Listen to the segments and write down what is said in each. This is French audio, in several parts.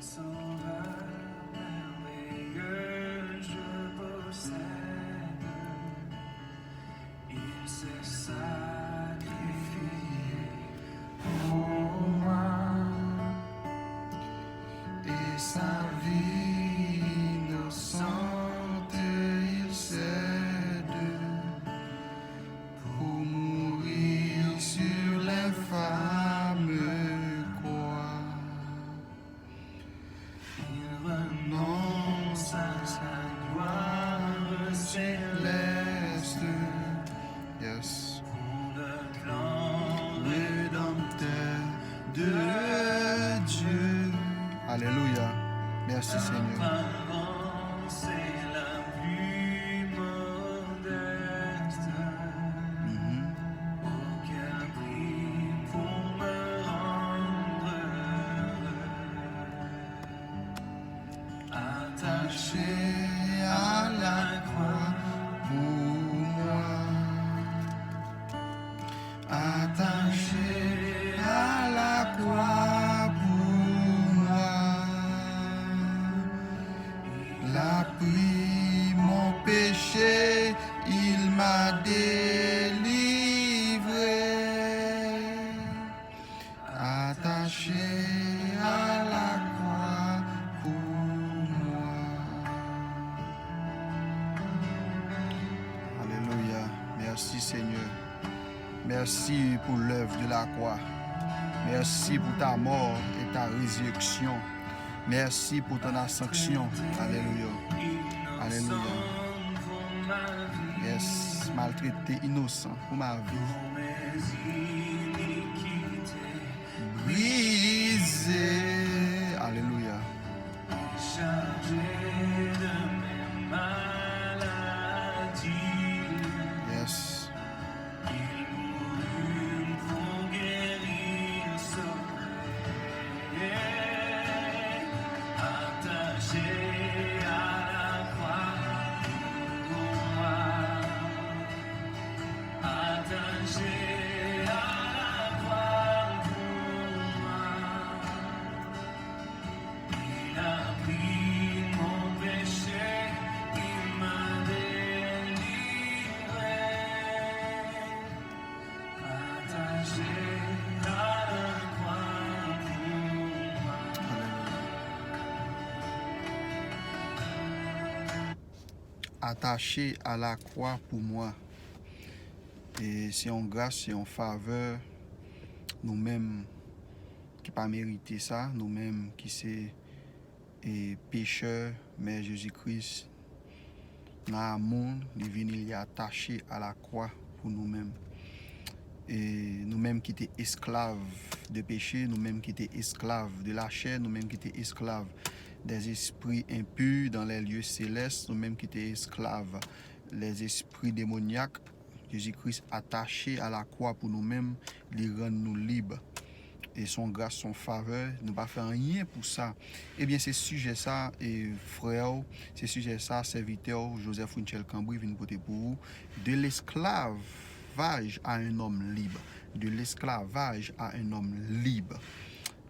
Sauveur merveilleux, je possède. Il s'est sacrifié pour moi et sa vie innocente il cède pour mourir sur l'infâme croix. Il renonce à sa gloire céleste. Yes. Pour le plan rédempteur de Dieu. Alléluia. Merci Seigneur. Avance est la plus modeste. Aucun prix pour me rendre heureux. Attaché à la croix pour moi. Attaché à la croix pour moi. Il a pris mon péché, il m'a délivré. Attaché à la croix pour moi. Alléluia. Merci Seigneur. Merci pour l'œuvre de la croix. Merci pour ta mort et ta résurrection. Merci pour ton ascension. Alléluia. Alléluia. Yes, maltraité innocent pour ma vie. Brisé. Alléluia. Chargé de mes maladies. Yes. Il mourut pour guérir, sauver. Attaché à la croix pour moi. Attaché à la croix pour moi. Il a pris mon péché, il m'a délivré. Attaché à la croix pour moi. Attaché à la croix pour moi. Et c'est en grâce, c'est en faveur, nous-mêmes qui pas mérité ça, nous-mêmes qui c'est pécheurs, mais Jésus-Christ, dans le monde, il est attaché à la croix pour nous-mêmes. Et nous-mêmes qui étaient esclaves de péché, nous-mêmes qui étaient esclaves de la chair, nous-mêmes qui étaient esclaves des esprits impurs dans les lieux célestes, nous-mêmes qui étaient esclaves les esprits démoniaques, Jésus-Christ attaché à la croix pour nous-mêmes, il rend nous libres. Et son grâce, son faveur, nous pas faire rien pour ça. Eh bien, c'est sujet ça, et frère, c'est sujet ça, serviteur Joseph Funchel Cambry vient porter pour vous, de l'esclavage à un homme libre. De l'esclavage à un homme libre.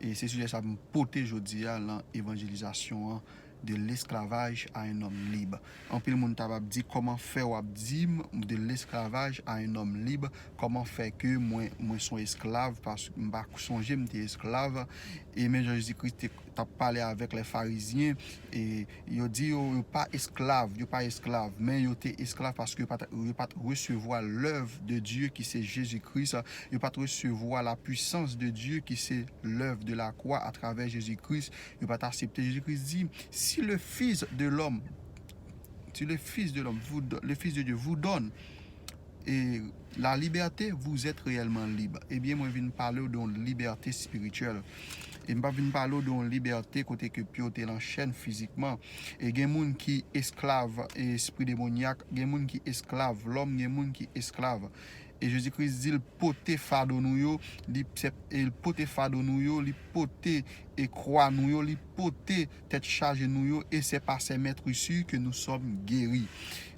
Et c'est sujet ça me porter aujourd'hui à l'évangélisation de l'esclavage à un homme libre. En plus, le monde t'a dit comment faire ou dit de l'esclavage à un homme libre, comment faire que moi suis esclave parce que m'pas songer m'étais esclave et même Jésus-Christ t'a parlé avec les pharisiens et il dit yo pas esclave, mais yo t'es esclave parce que yo pas recevoir l'œuvre de Dieu qui c'est Jésus-Christ, yo pas recevoir la puissance de Dieu qui c'est l'œuvre de la croix à travers Jésus-Christ, yo pas accepter. Jésus-Christ dit si le Fils de l'homme, le Fils de Dieu vous donne et la liberté, vous êtes réellement libre. Eh bien, moi, je viens parler de liberté spirituelle. Et je viens parler de liberté côté que Pio te l'enchaîne physiquement. Et il y a des gens qui esclave esprit démoniaque, il y a des gens qui esclave l'homme, il y a des gens qui esclave. Et Jésus-Christ dit, il pote fardeau nous, il pote fardeau nous, il pote et croix nous, il pote tête chargée nous, et c'est par ces maîtres issus que nous sommes guéris.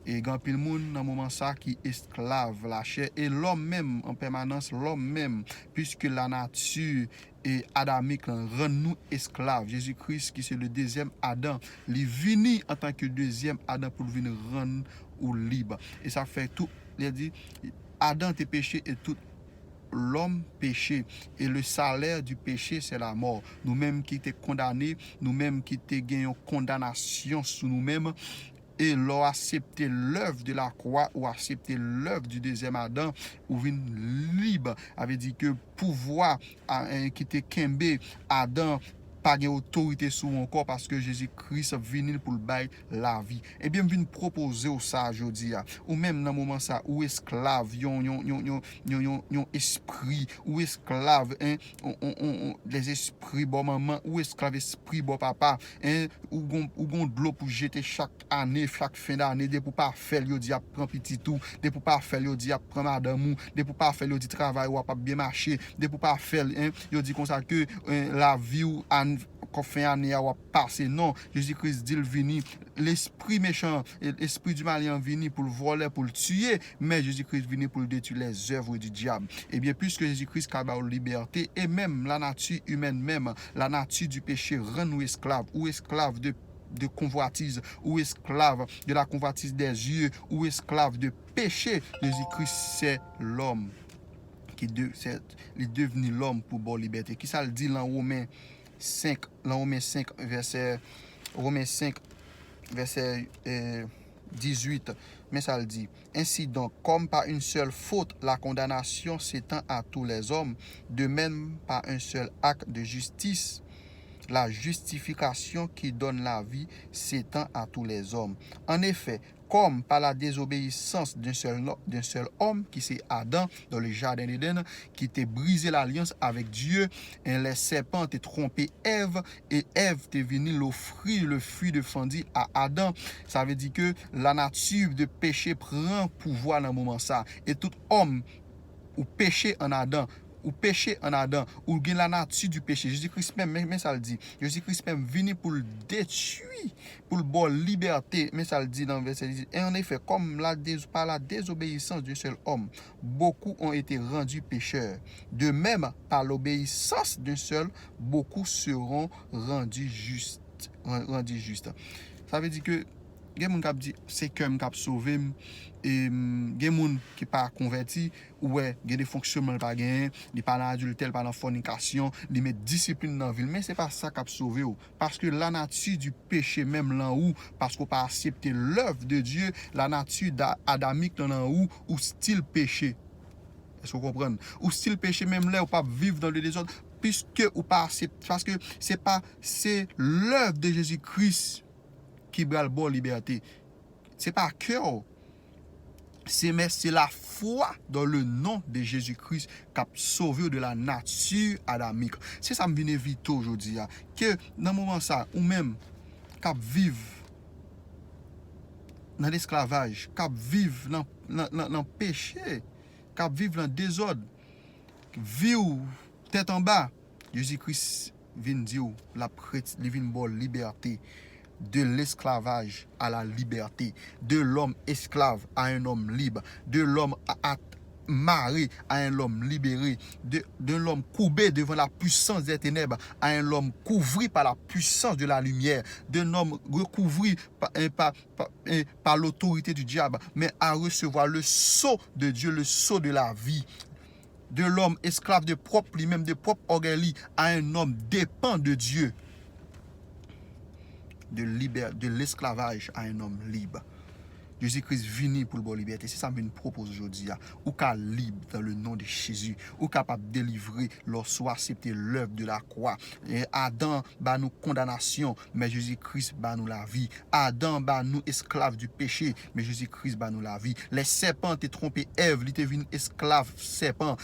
Et grand pile monde dans moment ça qui esclave la chair et l'homme même en permanence, l'homme même, puisque la nature et adamique rend nous esclaves. Jésus-Christ qui c'est le deuxième Adam, il est venu en tant que deuxième Adam pour venir rendre ou libre. Et ça fait tout, il a dit Adam était péché et tout l'homme péché, et le salaire du péché c'est la mort. Nous-mêmes qui étions condamnés, nous-mêmes qui étions condamnation sur nous-mêmes, et l'on accepté l'œuvre de la croix ou accepté l'œuvre du deuxième Adam ou vin libre. Avait dit que pouvoir qui était Kembe Adam pas de autorité sur encore parce que Jésus-Christ venu pour le bail la vie. Et bien vient proposer ça aujourd'hui ou même dans moment ça ou esclave yon esprit ou esclave les esprits bon maman ou esclave esprit bon papa ou gon de l'eau pour jeter chaque année chaque fin d'année de pour pas faire yo dit a prend petit tout de pour pas faire yo dit a prend madame ou de pour pas faire yo dit travail ou pas bien marcher de pour pas faire yo dit comme ça que la vie ou qu'on fait année à passer. Non, Jésus-Christ dit le vini, l'esprit méchant, l'esprit du mal est venu pour le voler, pour le tuer, mais Jésus-Christ venu pour le détruire les œuvres du diable. Et bien puisque Jésus-Christ a la liberté et même la nature humaine même, la nature du péché rend nous esclaves ou esclaves de convoitise ou esclave de la convoitise des yeux ou esclave de péché. Jésus-Christ c'est l'homme qui est devenu l'homme pour bonne liberté. Qui ça le dit dans Romains 5 verset 18, mais ça le dit. Ainsi donc, comme par une seule faute, la condamnation s'étend à tous les hommes, de même par un seul acte de justice, la justification qui donne la vie s'étend à tous les hommes. En effet, comme par la désobéissance d'un seul homme, qui c'est Adam, dans le jardin d'Éden, qui t'a brisé l'alliance avec Dieu, et les serpents t'ont trompé Ève, et Ève t'est venue l'offrir le fruit défendu à Adam. Ça veut dire que la nature de péché prend pouvoir dans le moment ça. Et tout homme ou péché en Adam, ou péché en Adam, ou gain la nature du péché. Jésus-Christ même, mais ça le dit. Jésus-Christ même venu pour le détruire, pour le bon liberté. Mais ça le dit dans le verset 10. Et en effet, comme par la désobéissance d'un seul homme, beaucoup ont été rendus pécheurs. De même, par l'obéissance d'un seul, beaucoup seront rendus justes. Ça veut dire que gen moun k'ap di c'est que m'k'ap sauvé et gen moun qui pas converti ouais gen des fonctionnements pas gen, li pas dans adultère, pas dans fornication, li met discipline dans ville, mais c'est pas ça k'ap sauvé ou parce que la nature du péché même là où parce qu'on pas accepter l'œuvre de Dieu, la nature adamique dans ou style péché. Est-ce que vous comprenez? Ou style péché même là ou pas vivre dans le désordre puisque ou pas accepter parce que c'est l'œuvre de Jésus-Christ qui bral bon liberté. C'est pas cœur. C'est la foi dans le nom de Jésus-Christ qui a sauvé de la nature adamique. C'est ça me vient vite aujourd'hui que dans le moment ça ou même qui vivre dans l'esclavage, qui vivre dans le péché, qui vivre dans le désordre, vivre tête en bas, Jésus-Christ vient dire la vient bonne liberté. De l'esclavage à la liberté, de l'homme esclave à un homme libre, de l'homme marié à un homme libéré, de l'homme courbé devant la puissance des ténèbres à un homme couvri par la puissance de la lumière, d'un homme recouvri par l'autorité du diable, mais à recevoir le sceau de Dieu, le sceau de la vie. De l'homme esclave de propre lui-même, de propre orgueil à un homme dépend de Dieu. De l'esclavage à un homme libre. Jésus-Christ venu pour le bon liberté. C'est ça que je propose aujourd'hui. Ou qu'à libre dans le nom de Jésus. Ou capable de délivrer lorsqu'on accepter l'œuvre de la croix. Et Adam bah nous condamnation, mais Jésus-Christ bah nous la vie. Adam bah nous esclaves du péché, mais Jésus-Christ bah nous la vie. Les serpents t'ont trompé Ève, il était venu esclave serpent.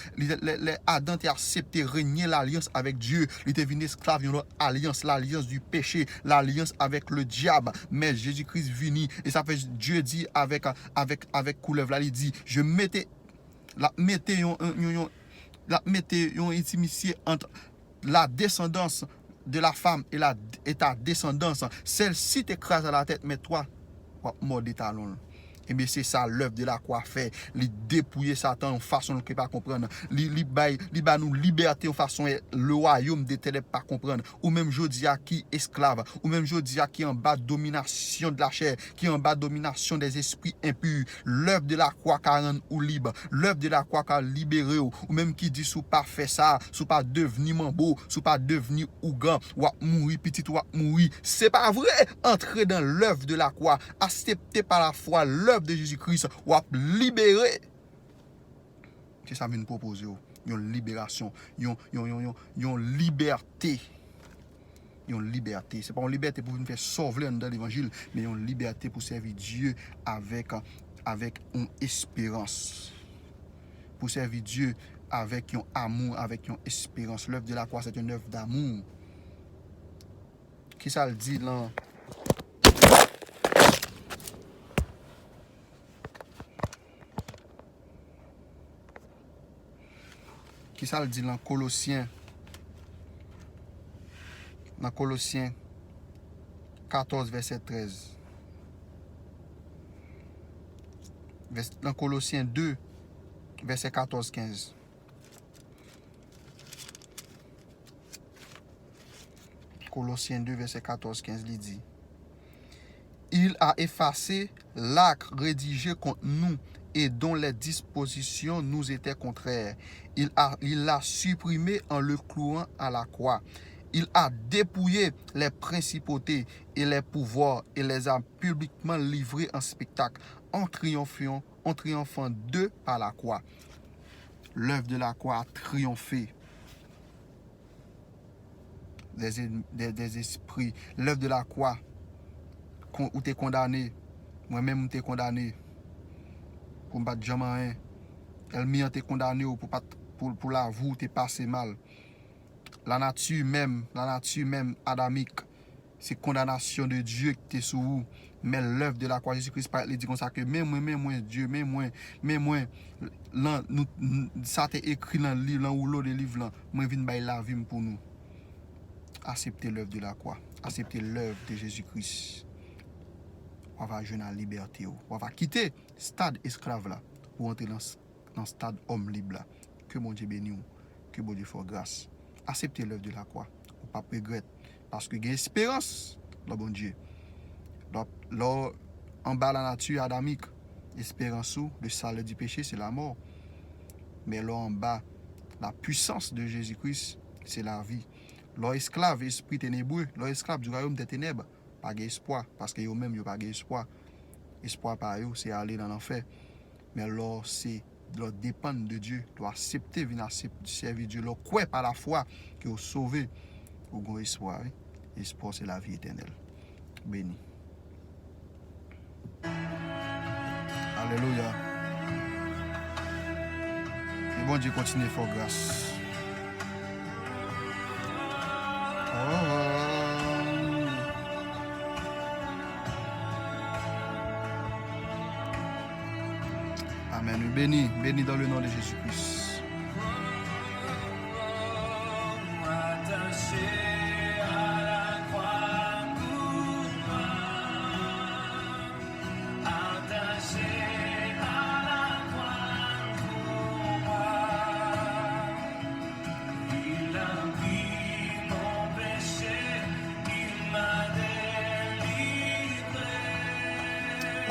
Adam t'a accepté régner l'alliance avec Dieu. Il était venu esclave une alliance, l'alliance du péché, l'alliance avec le diable. Mais Jésus-Christ venu et ça fait Dieu dit avec couleuvre là, il dit je mettais une intimité entre la descendance de la femme et ta descendance. Celle-ci t'écrase à la tête, mais toi mort des talons. Et bien c'est ça l'œuvre de la croix fait, li dépouiller Satan en façon que pas comprendre, li bay nous liberté en façon le royaume des ténèbres pas comprendre, ou même jodi a qui esclave, ou même jodi a qui en bas domination de la chair, qui en bas domination des esprits impurs. L'œuvre de la croix qui rend ou libre, l'œuvre de la croix qui a libéré ou même qui dit sous pas fait ça, sous pas devenir mambo, sous pas devenir ougan, ou mourir petit ou mourir. C'est pas vrai. Entrer dans l'œuvre de la croix, accepter par la foi l'œuvre de Jésus-Christ, ou libérer. C'est ça que nous proposons. Une libération, une liberté. Une liberté. Ce n'est pas une liberté pour nous faire sauver dans l'évangile, mais une liberté pour servir Dieu avec une espérance. Pour servir Dieu avec un amour, avec une espérance. L'œuvre de la croix, c'est une œuvre d'amour. Qui ça le dit là? Qui ça le dit dans Colossiens? Dans Colossiens 14, verset 13. Dans Colossiens 2, verset 14-15. Colossiens 2, verset 14-15, il dit: Il a effacé l'acte rédigé contre nous et dont les dispositions nous étaient contraires. Il l'a supprimé en le clouant à la croix. Il a dépouillé les principautés et les pouvoirs et les a publiquement livrés en spectacle en triomphant d'eux par la croix. L'œuvre de la croix a triomphé des esprits. L'œuvre de la croix où tu es condamné, moi-même tu es condamné pour ne pas jamais rien. Elle m'a été condamné pour la vous, tu es passé mal. La nature même adamique, c'est condamnation de Dieu qui est sur vous. Mais l'œuvre de la croix, Jésus-Christ dit comme ça que même moi, Dieu, même moi, ça t'est écrit dans le livre, ou l'autre livre, moi, je viens de la vie pour nous. Acceptez l'œuvre de la croix, acceptez l'œuvre de Jésus-Christ. On va jouer dans la liberté, on va quitter le stade esclave là pour entrer dans le stade homme libre là. Que mon Dieu bénisse, que mon Dieu fasse grâce. Acceptez l'œuvre de la croix, ou pas regretter, parce que il y a espérance, le bon Dieu. Là, en bas la nature adamique, espérance ou le salaire du péché, c'est la mort. Mais là en bas, la puissance de Jésus-Christ, c'est la vie. Là esclave, esprit ténébreux, là esclave du royaume des ténèbres, pas d'espoir, parce que eux-mêmes, ils n'ont pas d'espoir. Espoir par eux, c'est aller dans l'enfer. Mais là, c'est doit dépendre de Dieu, doit accepter, venir servir Dieu, là, quoi par la foi, que vous sauvez, vous avez espoir. Espoir, c'est la vie éternelle. Béni. Alléluia. Et bon Dieu continue à faire grâce. Amen. Béni dans le nom de Jésus-Christ.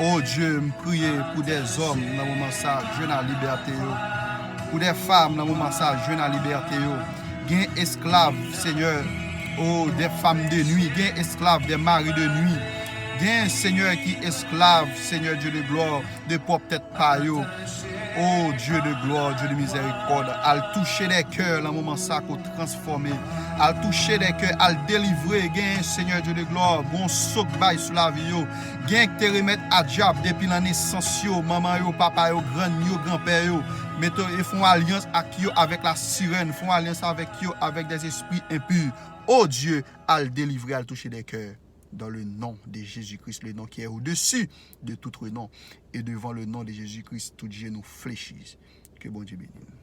Oh Dieu, me prier pour des hommes dans le moment ça, je dans la liberté. Pour des femmes dans le moment ça, je dans la liberté. Gain esclaves, Seigneur, oh, des femmes de nuit, gain esclaves, des maris de nuit. Gain Seigneur qui esclave, Seigneur Dieu de gloire, de pauvres têtes paillot. Oh Dieu de gloire, Dieu de miséricorde, à toucher des cœurs dans le moment ça qu'on transformer, à toucher des cœurs, à délivrer, gain Seigneur Dieu de gloire, bon soc bail sous la vie yo, gain que te remettre à diable depuis la naissance yo, maman yo, papa yo, grand-père yo, mettons ils font alliance avec la sirène, font alliance avec yo, avec des esprits impurs. Oh Dieu, à délivrer, à toucher des cœurs. Dans le nom de Jésus-Christ, le nom qui est au-dessus de tout nom. Et devant le nom de Jésus-Christ, tout Dieu nous fléchisse. Que bon Dieu bénisse.